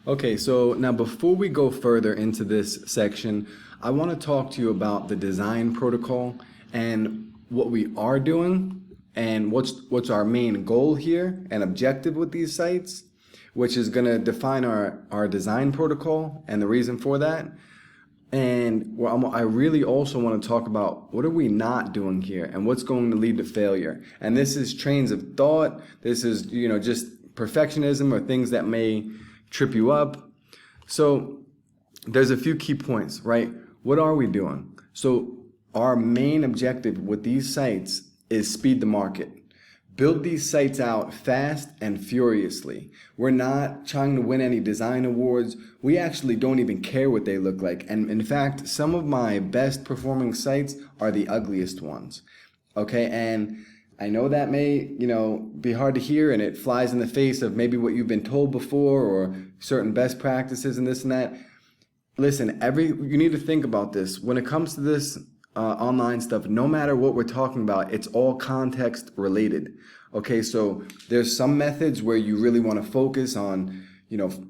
Okay, so now before we go further into this section, I want to talk to you about the design protocol and what we are doing and what's our main goal here and objective with these sites, which is going to define our design protocol and the reason for that. And I really also want to talk about what are we not doing here and what's going to lead to failure. And this is trains of thought. This is, just perfectionism or things that may trip you up. So there's a few key points, right? What are we doing? So our main objective with these sites is speed to market. Build these sites out fast and furiously. We're not trying to win any design awards. We actually don't even care what they look like. And in fact, some of my best performing sites are the ugliest ones. Okay, and I know that may, be hard to hear, and it flies in the face of maybe what you've been told before or certain best practices and this and that. Listen, you need to think about this. When it comes to this online stuff, no matter what we're talking about, it's all context related. Okay, so there's some methods where you really want to focus on,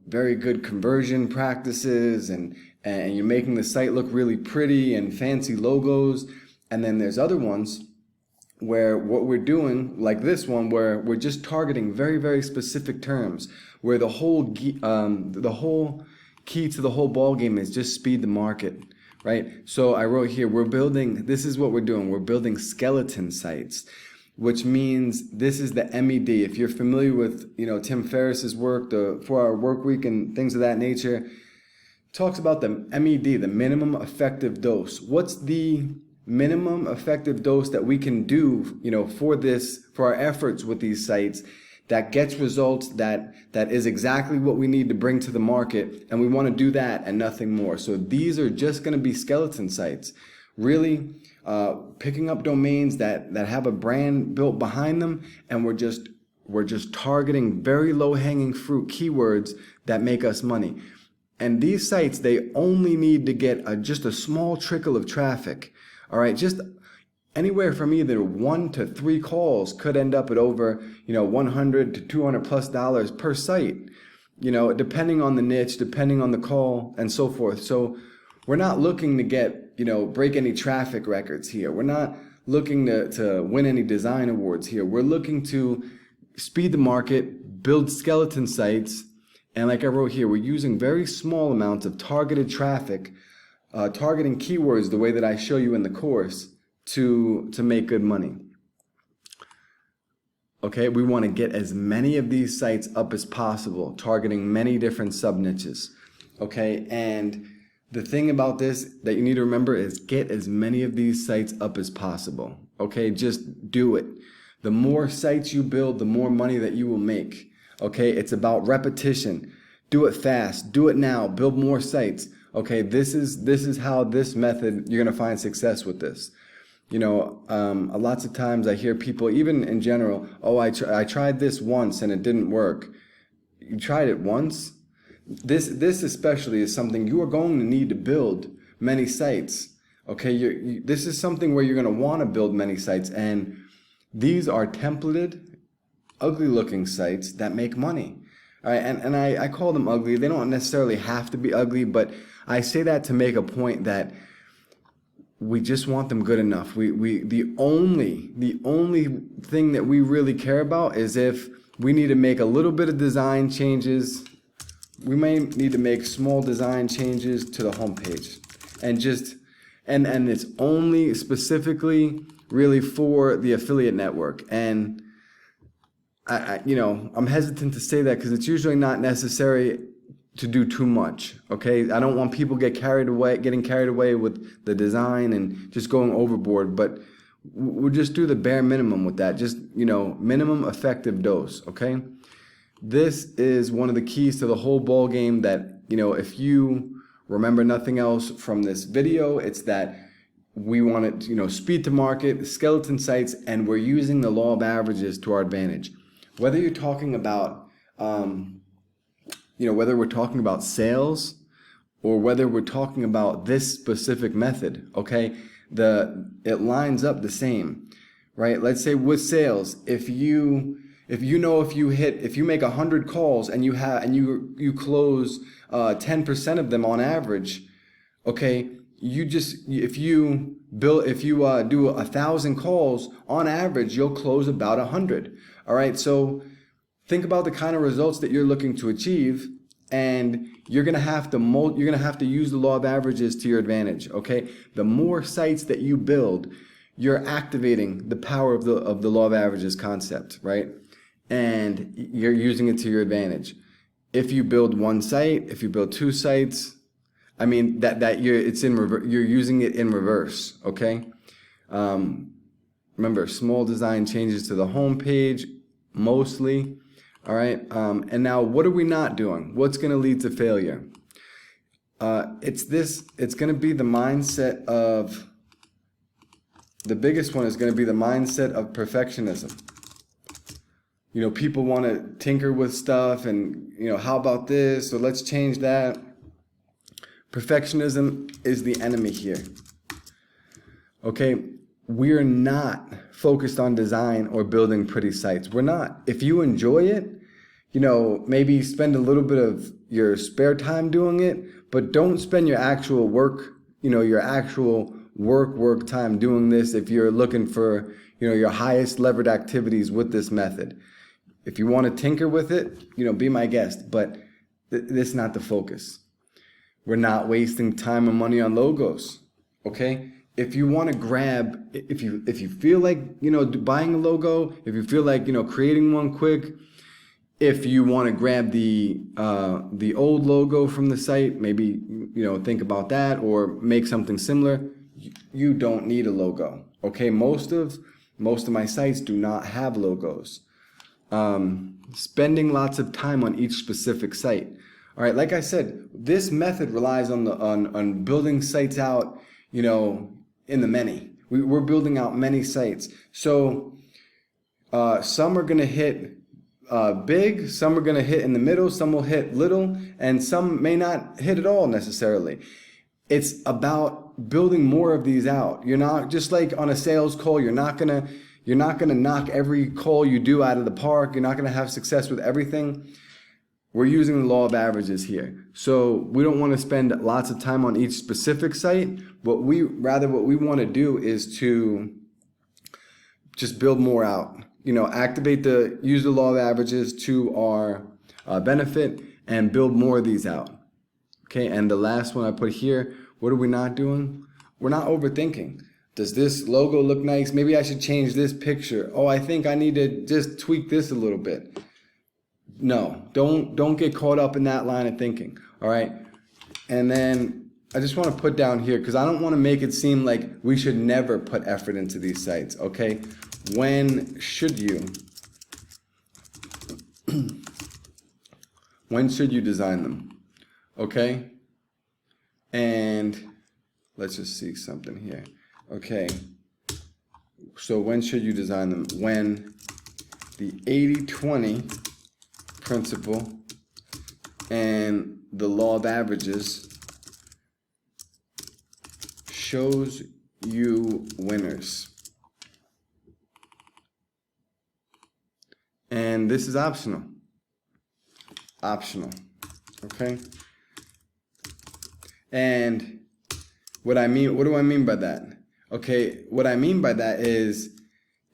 very good conversion practices and you're making the site look really pretty and fancy logos. And then there's other ones where what we're doing, like this one, where we're just targeting very, very specific terms, where the whole key to the whole ball game is just speed the market. Right? So I wrote here, this is what we're doing. We're building skeleton sites, which means this is the MED. If you're familiar with, Tim Ferriss's work, the 4-Hour Work Week and things of that nature, talks about the MED, the minimum effective dose. What's the minimum effective dose that we can do, for our efforts with these sites that gets results, that is exactly what we need to bring to the market, and we want to do that and nothing more. So these are just going to be skeleton sites, really picking up domains that have a brand built behind them, and we're just targeting very low-hanging fruit keywords that make us money. And these sites, they only need to get just a small trickle of traffic. All right, just anywhere from either 1 to 3 calls could end up at over, $100 to $200+ per site, depending on the niche, depending on the call and so forth. So we're not looking to get, break any traffic records here. We're not looking to win any design awards here. We're looking to speed the market, build skeleton sites. And like I wrote here, we're using very small amounts of targeted traffic, targeting keywords the way that I show you in the course, to make good money. Okay, we want to get as many of these sites up as possible, targeting many different sub niches. Okay, and the thing about this that you need to remember is get as many of these sites up as possible. Okay, just do it. The more sites you build, the more money that you will make. Okay, it's about repetition. Do it fast, do it now, build more sites. Okay, this is how this method, you're going to find success with this. Lots of times I hear people, even in general, I tried this once and it didn't work. You tried it once? This especially is something you are going to need to build many sites. Okay, this is something where you're going to want to build many sites, and these are templated, ugly-looking sites that make money. All right, and I call them ugly. They don't necessarily have to be ugly, but I say that to make a point that we just want them good enough. The only thing that we really care about is if we need to make a little bit of design changes. We may need to make small design changes to the homepage, and it's only specifically really for the affiliate network. And I'm hesitant to say that because it's usually not necessary to do too much. Okay, I don't want people getting carried away with the design and just going overboard, but we'll just do the bare minimum with that. Just, minimum effective dose. Okay, this is one of the keys to the whole ball game that, if you remember nothing else from this video, it's that we want it, speed to market, skeleton sites, and we're using the law of averages to our advantage. Whether you're talking about whether we're talking about sales or whether we're talking about this specific method, okay, it lines up the same, right? Let's say with sales, if If you know if you make 100 calls and you close 10% of them on average, okay, if you do 1,000 calls on average, you'll close about 100. All right, so think about the kind of results that you're looking to achieve, and you're gonna have to use the law of averages to your advantage. Okay, the more sites that you build, you're activating the power of the law of averages concept, right? And you're using it to your advantage. If you build one site, if you build two sites, I mean you're using it in reverse. Okay. Remember, small design changes to the home page mostly. All right. And now, what are we not doing? What's going to lead to failure? It's going to be the mindset of. The biggest one is going to be the mindset of perfectionism. You know, people want to tinker with stuff and, you know, how about this? So let's change that. Perfectionism is the enemy here. Okay, we're not focused on design or building pretty sites. We're not. If you enjoy it, you know, maybe spend a little bit of your spare time doing it, but don't spend your actual work, you know, your actual work time doing this if you're looking for, you know, your highest levered activities with this method. If you want to tinker with it, you know, be my guest, but this is not the focus. We're not wasting time and money on logos, okay? If you want to grab, if you feel like, you know, buying a logo, if you feel like, you know, creating one quick, if you want to grab the old logo from the site, maybe, you know, think about that or make something similar. You don't need a logo, okay? Most of my sites do not have logos. Spending lots of time on each specific site. All right, like I said, this method relies on building sites out, you know, in the many. We're building out many sites. So some are going to hit big, some are going to hit in the middle, some will hit little, and some may not hit at all necessarily. It's about building more of these out. You're not just like on a sales call, you're not gonna knock every call you do out of the park. You're not gonna have success with everything. We're using the law of averages here. So we don't want to spend lots of time on each specific site. What we want to do is to just build more out. You know, use the law of averages to our benefit and build more of these out. Okay, and the last one I put here, what are we not doing? We're not overthinking. Does this logo look nice? Maybe I should change this picture. Oh, I think I need to just tweak this a little bit. No, don't get caught up in that line of thinking. All right, and then I just want to put down here, because I don't want to make it seem like we should never put effort into these sites. Okay, when should you? When should you design them? Okay, and let's just see something here. Okay, so when should you design them? When the 80-20 principle and the law of averages shows you winners. And this is optional. Optional, okay? And what do I mean by that? Okay, what I mean by that is,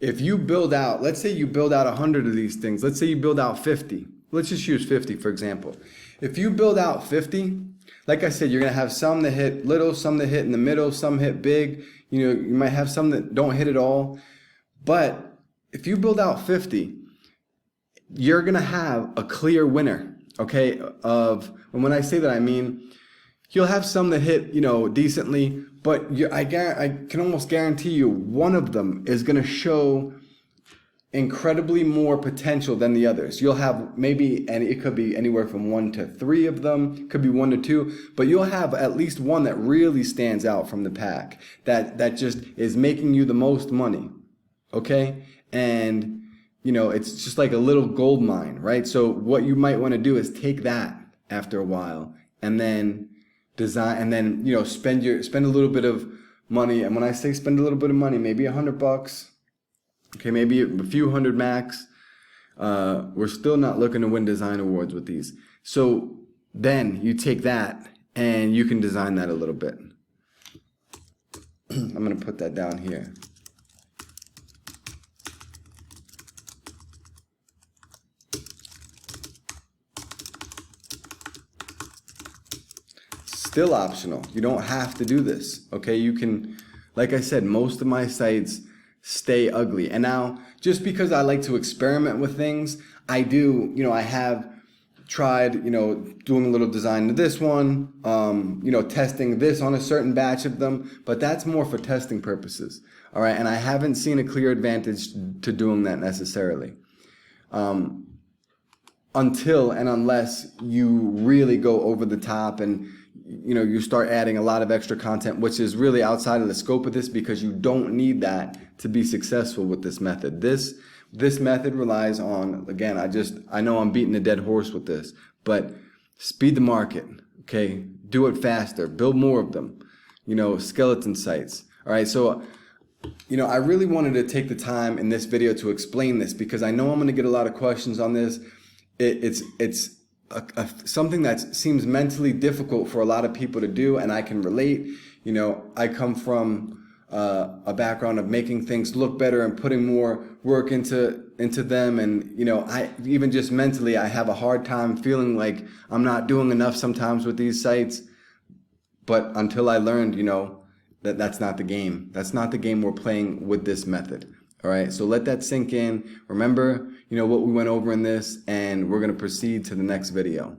if you build out, let's say you build out 100 of these things. Let's say you build out 50. Let's just use 50 for example. If you build out 50, like I said, you're gonna have some that hit little, some that hit in the middle, some hit big. You know, you might have some that don't hit at all. But if you build out 50, you're gonna have a clear winner. Okay, and when I say that, I mean, you'll have some that hit, you know, decently, but I can almost guarantee you one of them is going to show incredibly more potential than the others. You'll have maybe, and it could be anywhere from 1 to 3 of them, could be 1 to 2, but you'll have at least one that really stands out from the pack, that just is making you the most money. Okay, and you know, it's just like a little gold mine, right? So what you might want to do is take that after a while and then design, and then, you know, spend a little bit of money. And when I say spend a little bit of money, maybe $100, okay, maybe a few hundred max, We're still not looking to win design awards with these. So then you take that and you can design that a little bit. I'm going to put that down here. Still optional. You don't have to do this. Okay, you can, like I said, most of my sites stay ugly. And now, just because I like to experiment with things, I do, I have tried, doing a little design to this one, testing this on a certain batch of them, but that's more for testing purposes. All right, and I haven't seen a clear advantage to doing that necessarily. Until and unless you really go over the top and you start adding a lot of extra content, which is really outside of the scope of this, because you don't need that to be successful with this method. This method relies on, again, I know I'm beating a dead horse with this, but speed the market, okay? Do it faster, build more of them, skeleton sites. All right, so, I really wanted to take the time in this video to explain this, because I know I'm gonna get a lot of questions on this. It's something that seems mentally difficult for a lot of people to do, and I can relate. I come from a background of making things look better and putting more work into them, and I even just mentally I have a hard time feeling like I'm not doing enough sometimes with these sites. But until I learned, that's not the game. That's not the game we're playing with this method. All right, so let that sink in. Remember, what we went over in this, and we're going to proceed to the next video.